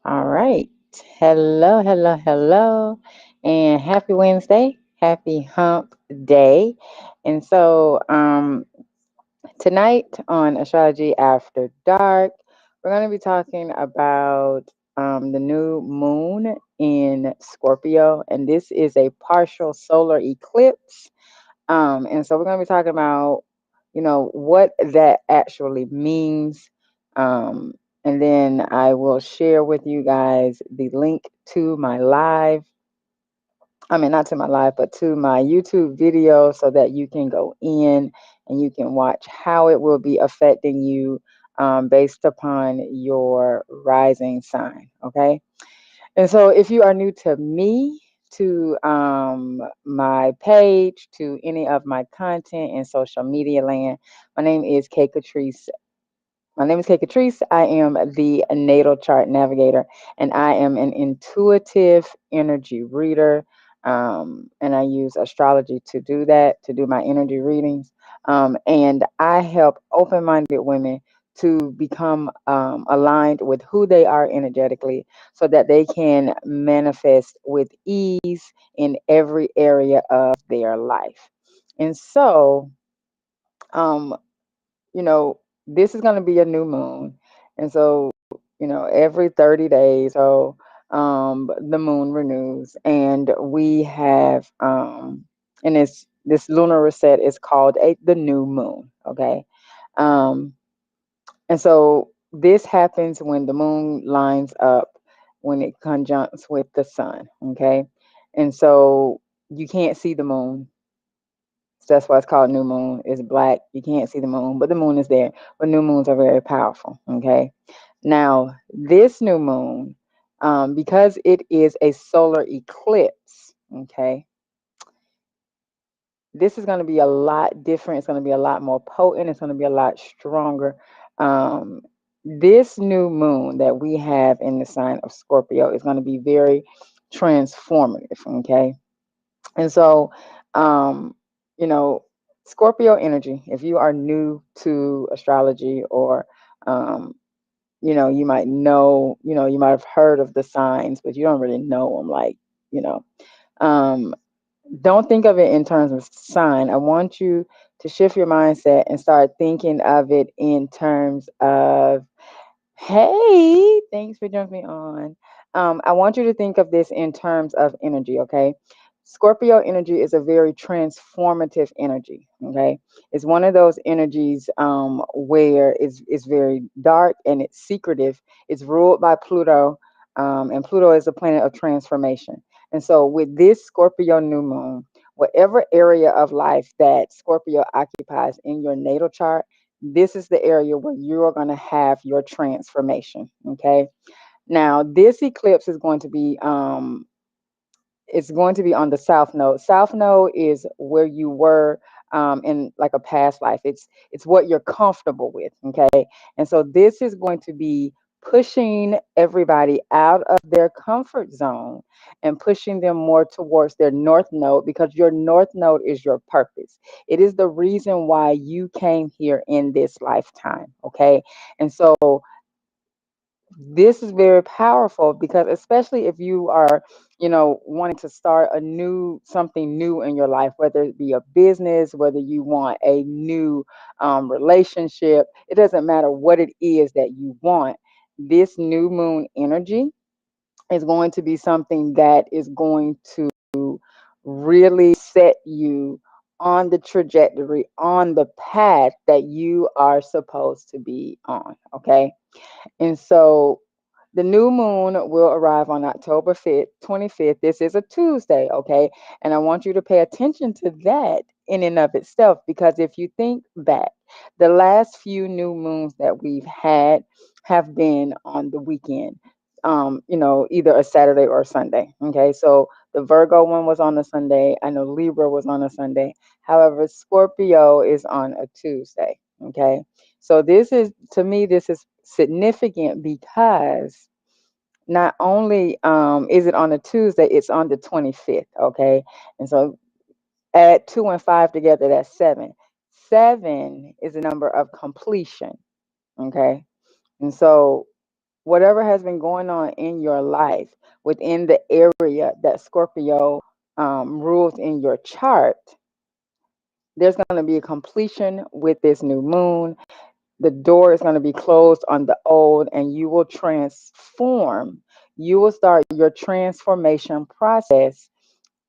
All right. Hello, hello, hello. And happy Wednesday. Happy hump day. And tonight on Astrology After Dark, we're going to be talking about the new moon in Scorpio. And this is a partial solar eclipse. We're going to be talking about, what that actually means. Um, and then I will share with you guys the link to my live. I mean, not to my live, but to my YouTube video so that you can go in and you can watch how it will be affecting you based upon your rising sign. Okay. And so, if you are new to me, to my page, to any of my content in social media land, my name is Kay Catrice. My name is Kay Catrice. I am the Natal Chart Navigator, and I am an intuitive energy reader. And I use astrology to do that, to do my energy readings. And I help open minded women to become aligned with who they are energetically so that they can manifest with ease in every area of their life. And so, um, you know, this is going to be a new moon. And so, every 30 days, the moon renews. And we have, and this lunar reset is called the new moon. Okay. Um, and so this happens when the moon lines up, when it conjuncts with the sun. Okay. And so you can't see the moon, so that's why it's called new moon. It's black. You can't see the moon, but the moon is there. But new moons are very powerful. Okay. Now, this new moon, because it is a solar eclipse, okay, this is going to be a lot different. It's going to be a lot more potent. It's going to be a lot stronger. Um, this new moon that we have in the sign of Scorpio is going to be very transformative. Okay. And so, um, you know, Scorpio energy, if you are new to astrology or, um, you might have heard of the signs, but you don't really know them. You know, um, don't think of it in terms of sign. I want you to shift your mindset and start thinking of it in terms of, hey, thanks for jumping on. I want you to think of this in terms of energy, okay? Scorpio energy is a very transformative energy, okay? It's one of those energies where it's very dark and it's secretive. It's ruled by Pluto, and Pluto is a planet of transformation. And so, with this Scorpio new moon, whatever area of life that Scorpio occupies in your natal chart, this is the area where you're going to have your transformation. Okay. Now, this eclipse is going to be it's going to be on the south node. South node is where you were in like a past life. It's what you're comfortable with. Okay. And so this is going to be pushing everybody out of their comfort zone and pushing them more towards their north node, because your north node is your purpose. It is the reason why you came here in this lifetime. Okay. And so this is very powerful, because especially if you are, wanting to start something new in your life, whether it be a business, whether you want a new relationship, it doesn't matter what it is that you want. This new moon energy is going to be something that is going to really set you on the trajectory, on the path that you are supposed to be on. Okay. And so the new moon will arrive on October 25th. This is a Tuesday, okay? And I want you to pay attention to that in and of itself, because if you think back, the last few new moons that we've had have been on the weekend, either a Saturday or a Sunday, okay? So the Virgo one was on a Sunday. I know Libra was on a Sunday. However, Scorpio is on a Tuesday, okay? So to me, this is significant because not only is it on a Tuesday, it's on the 25th, okay? And so add 2 and 5 together, that's 7. 7 is a number of completion, okay? And so whatever has been going on in your life within the area that Scorpio rules in your chart, there's going to be a completion with this new moon. The door is going to be closed on the old, and you will transform. You will start your transformation process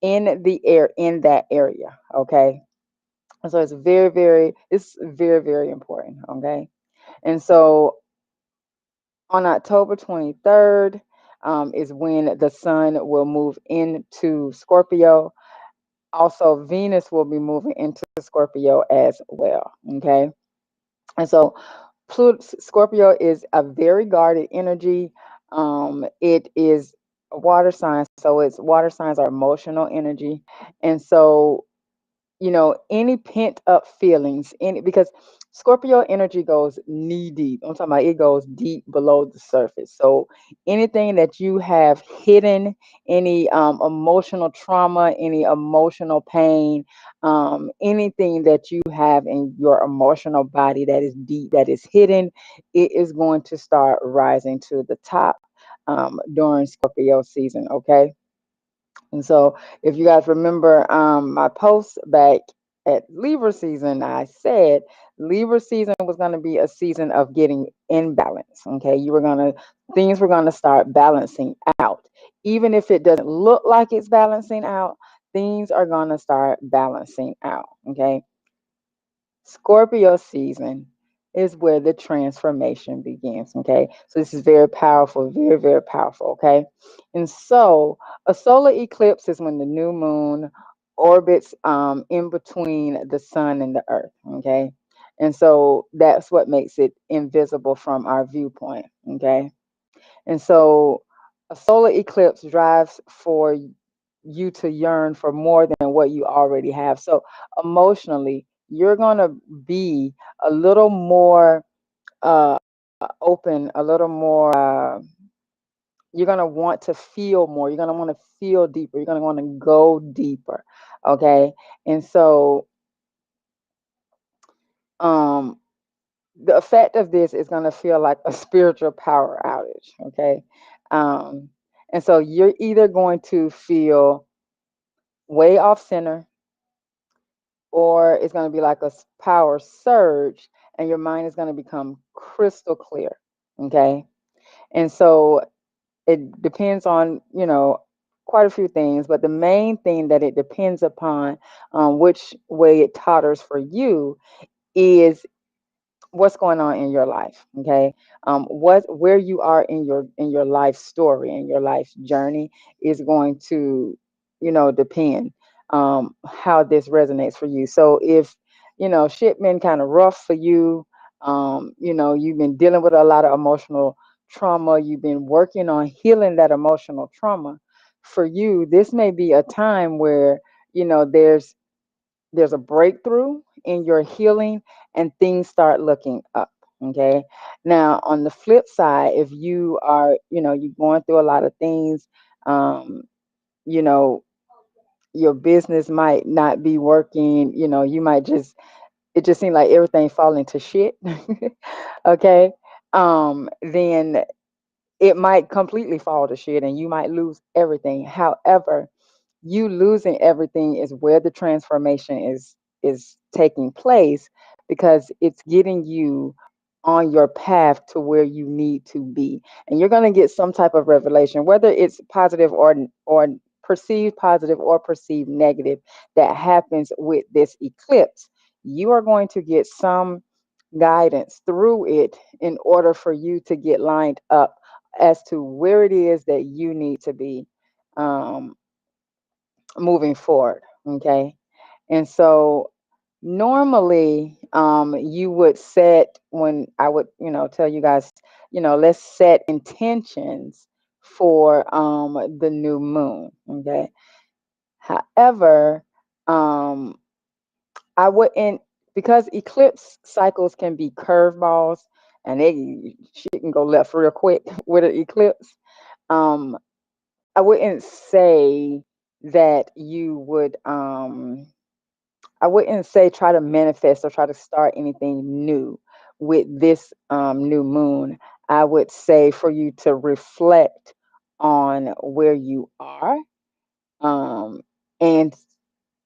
in that area. Okay. And so it's very important. Okay. And so on October 23rd is when the sun will move into Scorpio. Also, Venus will be moving into Scorpio as well. Okay. And so Scorpio is a very guarded energy. It is a water sign. So it's water signs are emotional energy. And so any pent up feelings, any because Scorpio energy goes knee deep. I'm talking about it goes deep below the surface. So anything that you have hidden, any emotional trauma, any emotional pain, anything that you have in your emotional body that is deep, that is hidden, it is going to start rising to the top during Scorpio season. Okay. And so, if you guys remember my post back at Libra season, I said Libra season was going to be a season of getting in balance. Okay. Things were going to start balancing out. Even if it doesn't look like it's balancing out, things are going to start balancing out. Okay. Scorpio season is where the transformation begins. Okay. So this is very powerful, very powerful. Okay. And so a solar eclipse is when the new moon orbits in between the sun and the earth. Okay. And so that's what makes it invisible from our viewpoint. Okay. And so a solar eclipse drives for you to yearn for more than what you already have. So emotionally, you're going to be a little more open, a little more. You're going to want to feel more. You're going to want to feel deeper. You're going to want to go deeper. Okay. And so, um, the effect of this is going to feel like a spiritual power outage. Okay. Um, and so you're either going to feel way off center, or it's going to be like a power surge, and your mind is going to become crystal clear. Okay. And so it depends on, quite a few things, but the main thing that it depends upon, which way it totters for you, is what's going on in your life. Okay. Where you are in your life story and your life journey is going to depend how this resonates for you. So if shit been kind of rough for you, you've been dealing with a lot of emotional trauma, you've been working on healing that emotional trauma. For you, this may be a time where there's a breakthrough in your healing, and things start looking up. Okay. Now, on the flip side, if you are, you're going through a lot of things, you know, your business might not be working, you might it just seems like everything falling to shit. Okay. Then it might completely fall to shit and you might lose everything. However, you losing everything is where the transformation is taking place, because it's getting you on your path to where you need to be, and you're going to get some type of revelation, whether it's positive or perceived positive or perceived negative, that happens with this eclipse. You are going to get some guidance through it in order for you to get lined up as to where it is that you need to be um, moving forward. Okay. And so normally you would set, when I would tell you guys, let's set intentions for the new moon. Okay. However, um I wouldn't, because eclipse cycles can be curveballs, and shit can go left real quick with an eclipse. um I wouldn't say that you would I wouldn't say try to manifest or try to start anything new with this new moon, I would say for you to reflect on where you are, um, and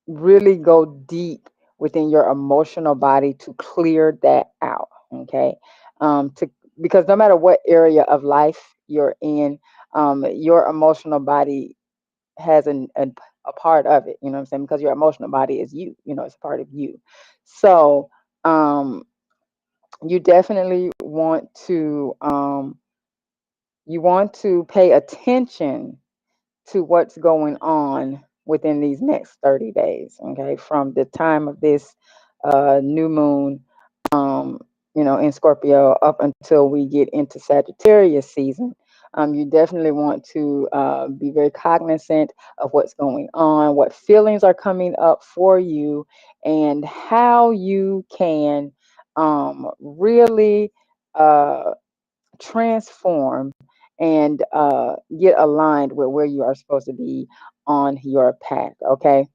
really go deep within your emotional body to clear that out. Okay. To Because no matter what area of life you're in, your emotional body has a part of it. You know what I'm saying? Because your emotional body is you. You know, it's a part of you. So um, you definitely want to pay attention to what's going on within these next 30 days, okay, from the time of this new moon, um, in Scorpio up until we get into Sagittarius season. You definitely want to be very cognizant of what's going on, what feelings are coming up for you, and how you can really transform and get aligned with where you are supposed to be on your path. Okay.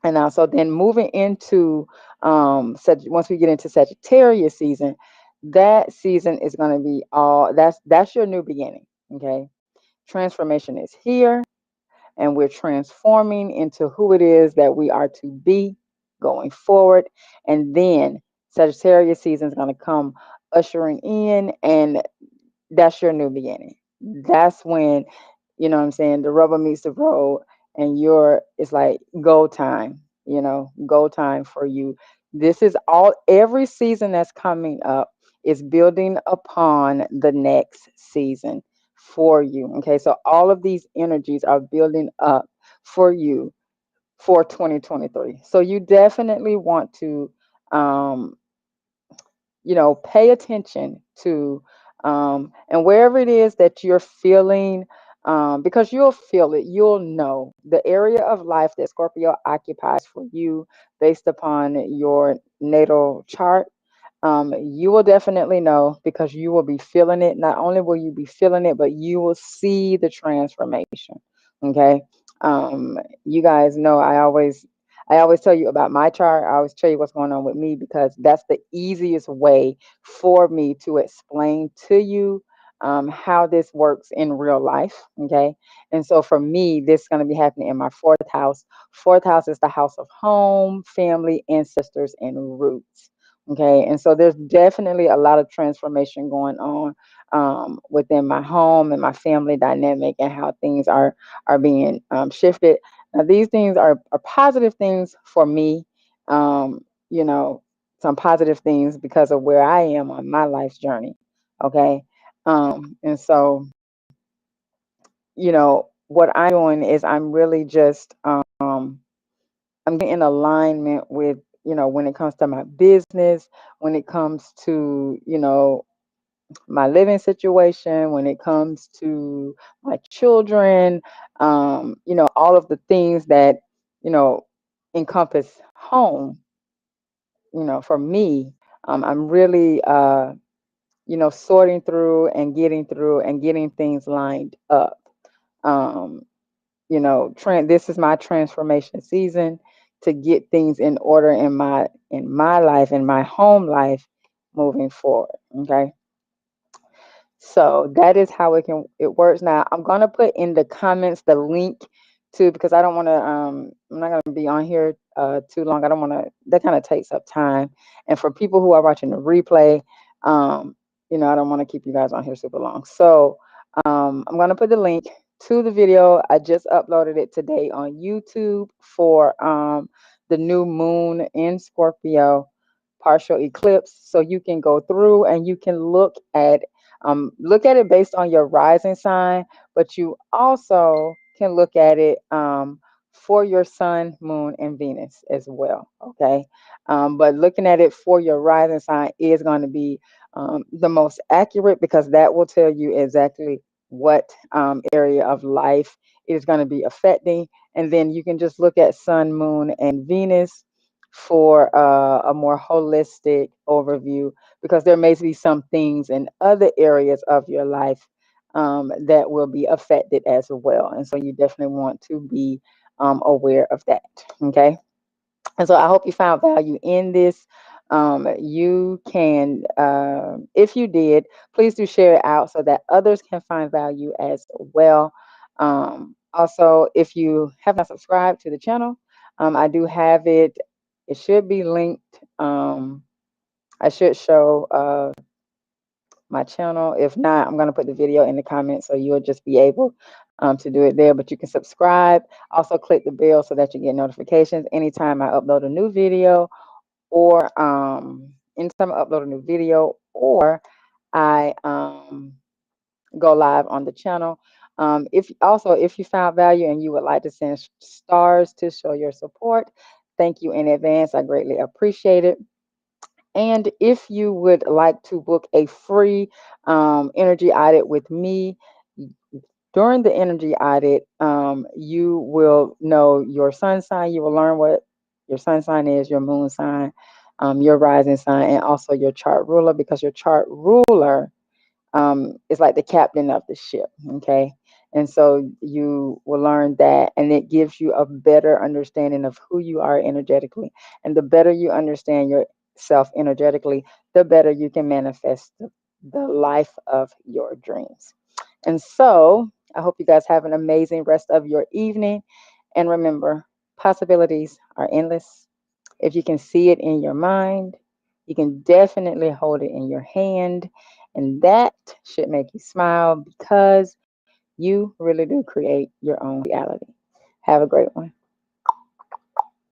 And now, so then moving into once we get into Sagittarius season, that season is going to be that's your new beginning. Okay. Transformation is here, and we're transforming into who it is that we are to be going forward. And then Sagittarius season is going to come ushering in, and that's your new beginning. That's when, what I'm saying, the rubber meets the road, and it's like go time, go time for you. This is every season that's coming up is building upon the next season for you. Okay. So all of these energies are building up for you for 2023. So you definitely want to um pay attention to, and wherever it is that you're feeling, because you'll feel it, you'll know the area of life that Scorpio occupies for you based upon your natal chart. You will definitely know because you will be feeling it. Not only will you be feeling it, but you will see the transformation. Okay. You guys know I always tell you about my chart. I always tell you what's going on with me because that's the easiest way for me to explain to you how this works in real life. Okay. And so for me, this is going to be happening in my fourth house. Fourth house is the house of home, family, ancestors, and roots. Okay. And so there's definitely a lot of transformation going on within my home and my family dynamic and how things are being shifted. Now, these things are positive things for me, um, you know, some positive things because of where I am on my life's journey. Okay. And so, what I'm doing is I'm really just, I'm getting in alignment with, when it comes to my business, when it comes to, my living situation, when it comes to my children, all of the things that, you know, encompass home, for me, I'm really, sorting through and getting things lined up. Um, this is my transformation season to get things in order in my life, in my home life moving forward. Okay. So that is how it works. Now I'm gonna put in the comments the link to, because I don't want to I'm not gonna be on here too long. I don't want to, that kind of takes up time. And for people who are watching the replay, um, I don't want to keep you guys on here super long. So I'm gonna put the link to the video. I just uploaded it today on YouTube for the new moon in Scorpio partial eclipse. So you can go through and you can look at it based on your rising sign, but you also can look at it for your sun, moon, and Venus as well. Okay. But looking at it for your rising sign is going to be the most accurate because that will tell you exactly what area of life it is going to be affecting. And then you can just look at sun, moon, and Venus for a more holistic overview, because there may be some things in other areas of your life that will be affected as well. And so you definitely want to be aware of that. Okay. And so I hope you found value in this. You can, if you did, please do share it out so that others can find value as well. Also, if you have not subscribed to the channel, I do have it. It should be linked. I should show my channel. If not, I'm going to put the video in the comments so you'll just be able to do it there. But you can subscribe. Also, click the bell so that you get notifications anytime I upload a new video, or anytime I upload a new video, or I go live on the channel. If you found value and you would like to send stars to show your support, thank you in advance. I greatly appreciate it. And if you would like to book a free energy audit with me, during the energy audit, you will know your sun sign. You will learn what your sun sign is, your moon sign, your rising sign, and also your chart ruler, because your chart ruler is like the captain of the ship. Okay. And so you will learn that, and it gives you a better understanding of who you are energetically. And the better you understand yourself energetically, the better you can manifest the life of your dreams. And so I hope you guys have an amazing rest of your evening. And remember, possibilities are endless. If you can see it in your mind, you can definitely hold it in your hand. And that should make you smile, because you really do create your own reality. Have a great one.